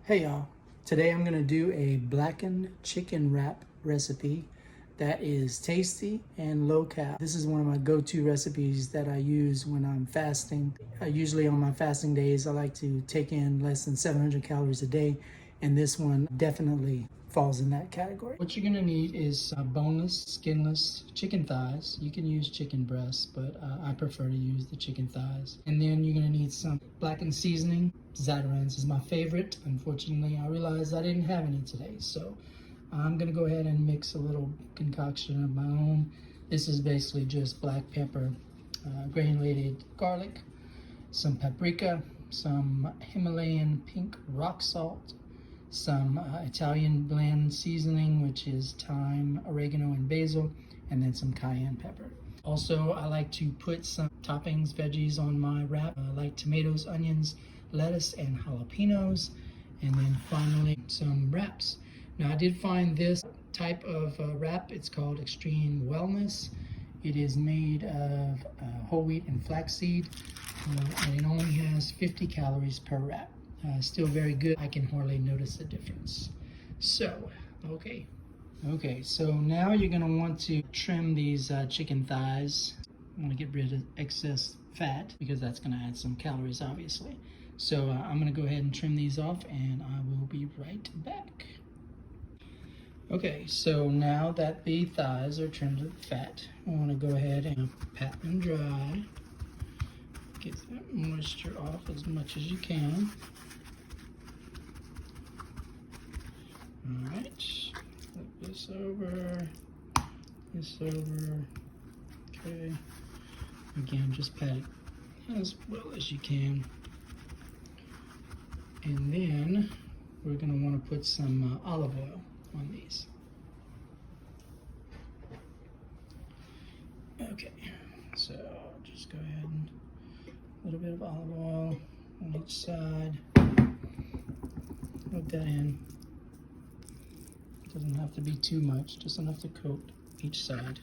Hey y'all, today I'm gonna do a blackened chicken wrap recipe that is tasty and low cal. This is one of my go-to recipes that I use when I'm fasting. Usually on my fasting days, I like to take in less than 700 calories a day, and this one definitely falls in that category. What you're gonna need is boneless, skinless chicken thighs. You can use chicken breasts, but I prefer to use the chicken thighs. And then you're gonna need some blackened seasoning. Zatarain's is my favorite. Unfortunately, I realized I didn't have any today, so I'm gonna go ahead and mix a little concoction of my own. This is basically just black pepper, granulated garlic, some paprika, some Himalayan pink rock salt, some Italian blend seasoning, which is thyme, oregano, and basil, and then some cayenne pepper. Also, I like to put some toppings, veggies on my wrap, like tomatoes, onions, lettuce, and jalapenos, and then finally some wraps. Now, I did find this type of wrap. It's called Extreme Wellness. It is made of whole wheat and flaxseed, and it only has 50 calories per wrap. Still very good. I can hardly notice the difference. So, okay, so now you're gonna want to trim these chicken thighs. I want to get rid of excess fat because that's gonna add some calories, obviously. So I'm gonna go ahead and trim these off, and I will be right back. Okay, so now that the thighs are trimmed of the fat, I want to go ahead and pat them dry. Get that moisture off as much as you can. Alright, flip this over, okay. Again, just pat it as well as you can. And then we're going to want to put some olive oil on these. Okay, so just go ahead and a little bit of olive oil on each side. Rub that in. Doesn't have to be too much, just enough to coat each side.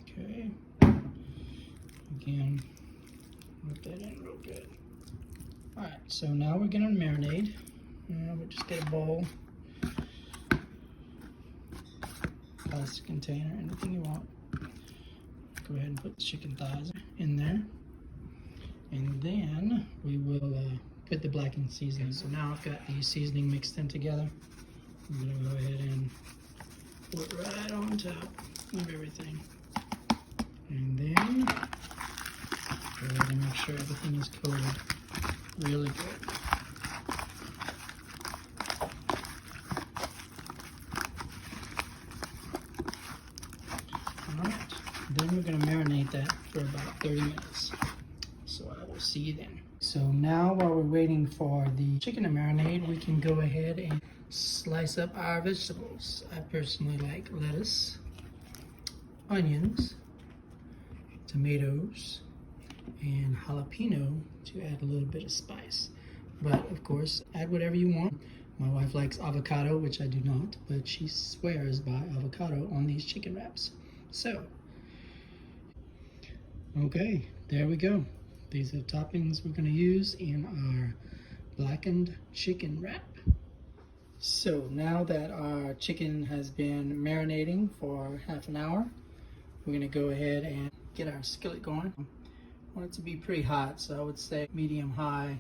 Okay, again, rub that in real good. All right, so now we're gonna marinate. We'll just get a bowl, plastic container, anything you want. Go ahead and put the chicken thighs in there, and then we will put the blackened seasoning. So now I've got the seasoning mixed in together. I'm gonna go ahead and pour it right on top of everything. And then go ahead and make sure everything is coated really good. Alright, then we're going to marinate that for about 30 minutes. So I will see you then. So now while we're waiting for the chicken to marinate, we can go ahead and slice up our vegetables. I personally like lettuce, onions, tomatoes, and jalapeno to add a little bit of spice. But of course, add whatever you want. My wife likes avocado, which I do not, but she swears by avocado on these chicken wraps. So, okay, there we go. These are the toppings we're going to use in our blackened chicken wrap. So now that our chicken has been marinating for half an hour, we're going to go ahead and get our skillet going. I want it to be pretty hot, so I would say medium high.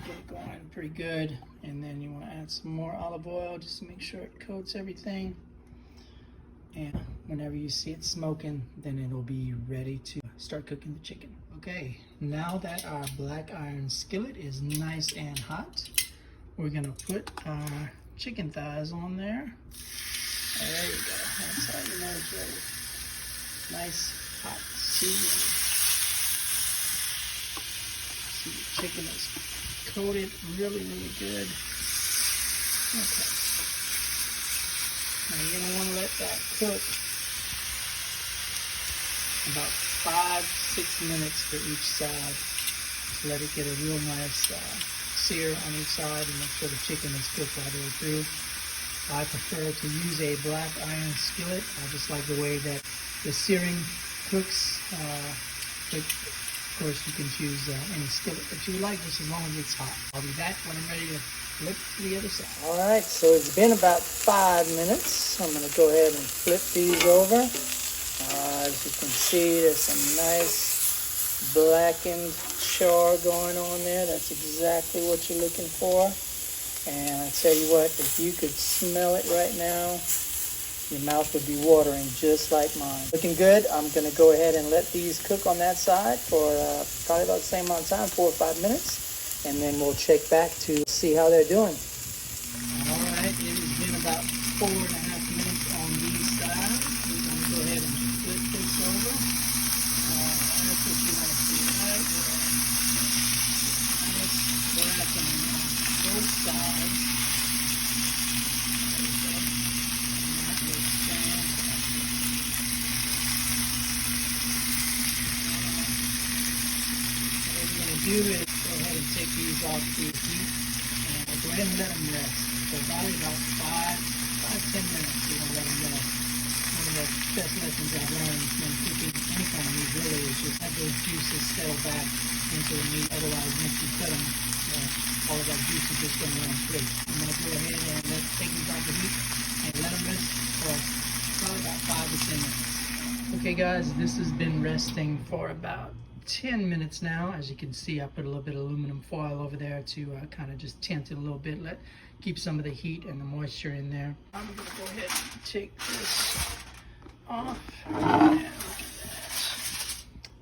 Get it going pretty good, and then you want to add some more olive oil just to make sure it coats everything. And whenever you see it smoking, then it'll be ready to start cooking the chicken. Okay, now that our black iron skillet is nice and hot, we're gonna put our chicken thighs on there. There you go. That's how you know it's ready. Nice hot seasoning. See, the chicken is coated really good. Okay. Now you're gonna want to let that cook about 5-6 minutes for each side. Just let it get a real nice sear on each side and make sure the chicken is cooked all the way through. I prefer to use a black iron skillet. I just like the way that the searing cooks. But of course, you can choose any skillet that you like, just as long as it's hot. I'll be back when I'm ready to flip to the other side. All right, so it's been about 5 minutes. I'm going to go ahead and flip these over. As you can see, there's some nice blackened char going on there. That's exactly what you're looking for. And I tell you what, if you could smell it right now, your mouth would be watering just like mine. Looking good. I'm going to go ahead and let these cook on that side for probably about the same amount of time, 4 or 5 minutes. And then we'll check back to see how they're doing. All right, it has been about 4.5 minutes on these sides. We're going to go ahead and flip this over. That's what you want to see, right? Nice blackening on both sides. Do is go ahead and take these off the heat and go ahead and let them rest. So probably about 5-10 minutes we're going to let them rest. One of the best lessons I've learned when cooking any kind of meat really is just have those juices settle back into the meat. Otherwise, once you cut them, all of that juice is just going to run free. I'm going to go ahead and take these off the heat and let them rest for probably about 5 to 10 minutes. Okay guys, this has been resting for about 10 minutes now. As you can see, I put a little bit of aluminum foil over there to kind of just tent it a little bit, keep some of the heat and the moisture in there. I'm going to go ahead and take this off. And look at that.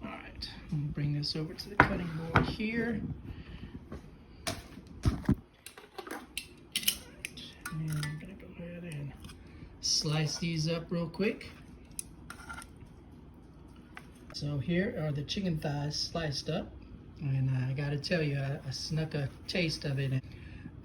All right, I'm going to bring this over to the cutting board here. All right. And I'm going to go ahead and slice these up real quick. So here are the chicken thighs sliced up, and I gotta tell you, I snuck a taste of it, and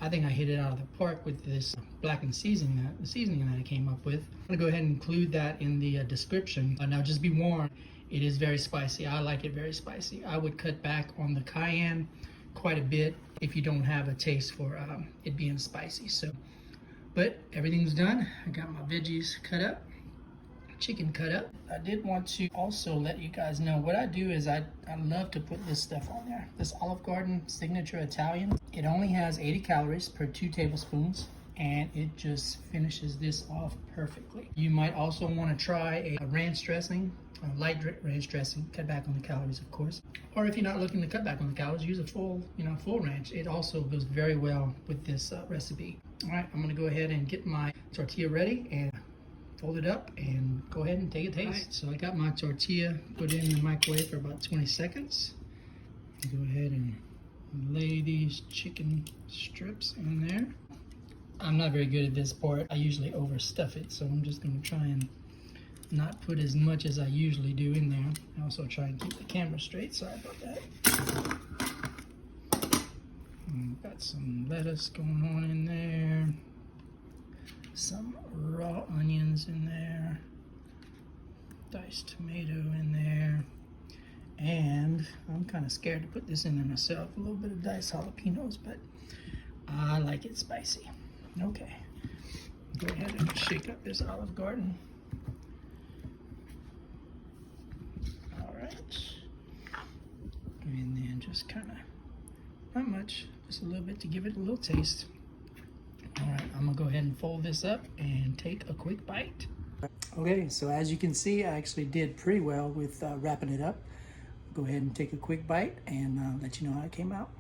I think I hit it out of the park with this blackened seasoning, the seasoning that I came up with. I'm gonna go ahead and include that in the description. Now just be warned, it is very spicy. I like it very spicy. I would cut back on the cayenne quite a bit if you don't have a taste for it being spicy. So, but everything's done. I got my veggies cut up. Chicken cut up. I did want to also let you guys know what I do is I love to put this stuff on there. This Olive Garden signature Italian. It only has 80 calories per 2 tablespoons, and it just finishes this off perfectly. You might also want to try a ranch dressing, a light ranch dressing. Cut back on the calories, of course. Or if you're not looking to cut back on the calories, use a full ranch. It also goes very well with this recipe. All right, I'm gonna go ahead and get my tortilla ready and fold it up and go ahead and take a taste. Right. So I got my tortilla put in the microwave for about 20 seconds. Go ahead and lay these chicken strips in there. I'm not very good at this part. I usually overstuff it, so I'm just going to try and not put as much as I usually do in there. I also try and keep the camera straight. Sorry about that. Got some lettuce going on in there. Some raw onions in there, diced tomato in there, and I'm kind of scared to put this in there myself, a little bit of diced jalapenos, but I like it spicy. Okay, go ahead and shake up this Olive Garden. All right, and then just kind of, not much, just a little bit to give it a little taste. All right, I'm gonna go ahead and fold this up and take a quick bite. Okay, so as you can see, I actually did pretty well with wrapping it up. Go ahead and take a quick bite and let you know how it came out.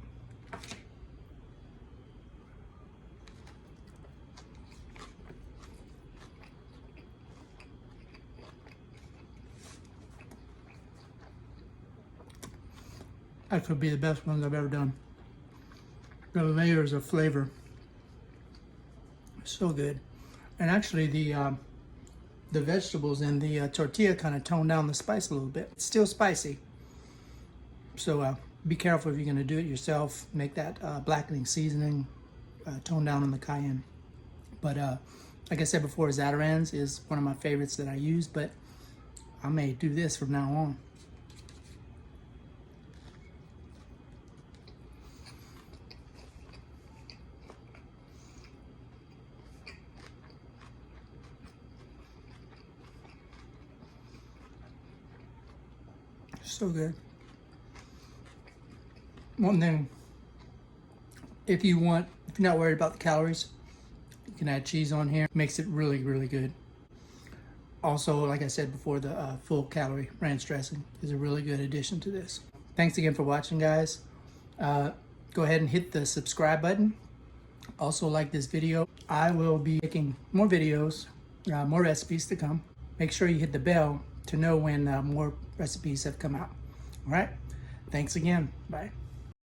That could be the best ones I've ever done. The layers of flavor. So good. And actually the vegetables and the tortilla kind of tone down the spice a little bit. It's still spicy. So be careful if you're going to do it yourself. Make that blackening seasoning, tone down on the cayenne. But like I said before, Zatarain's is one of my favorites that I use, but I may do this from now on. So good. One thing, if you're not worried about the calories, you can add cheese on here. Makes it really, really good. Also, like I said before, the full calorie ranch dressing is a really good addition to this. Thanks again for watching, guys. Go ahead and hit the subscribe button. Also like this video. I will be making more videos, more recipes to come. Make sure you hit the bell to know when more recipes have come out. All right. Thanks again. Bye.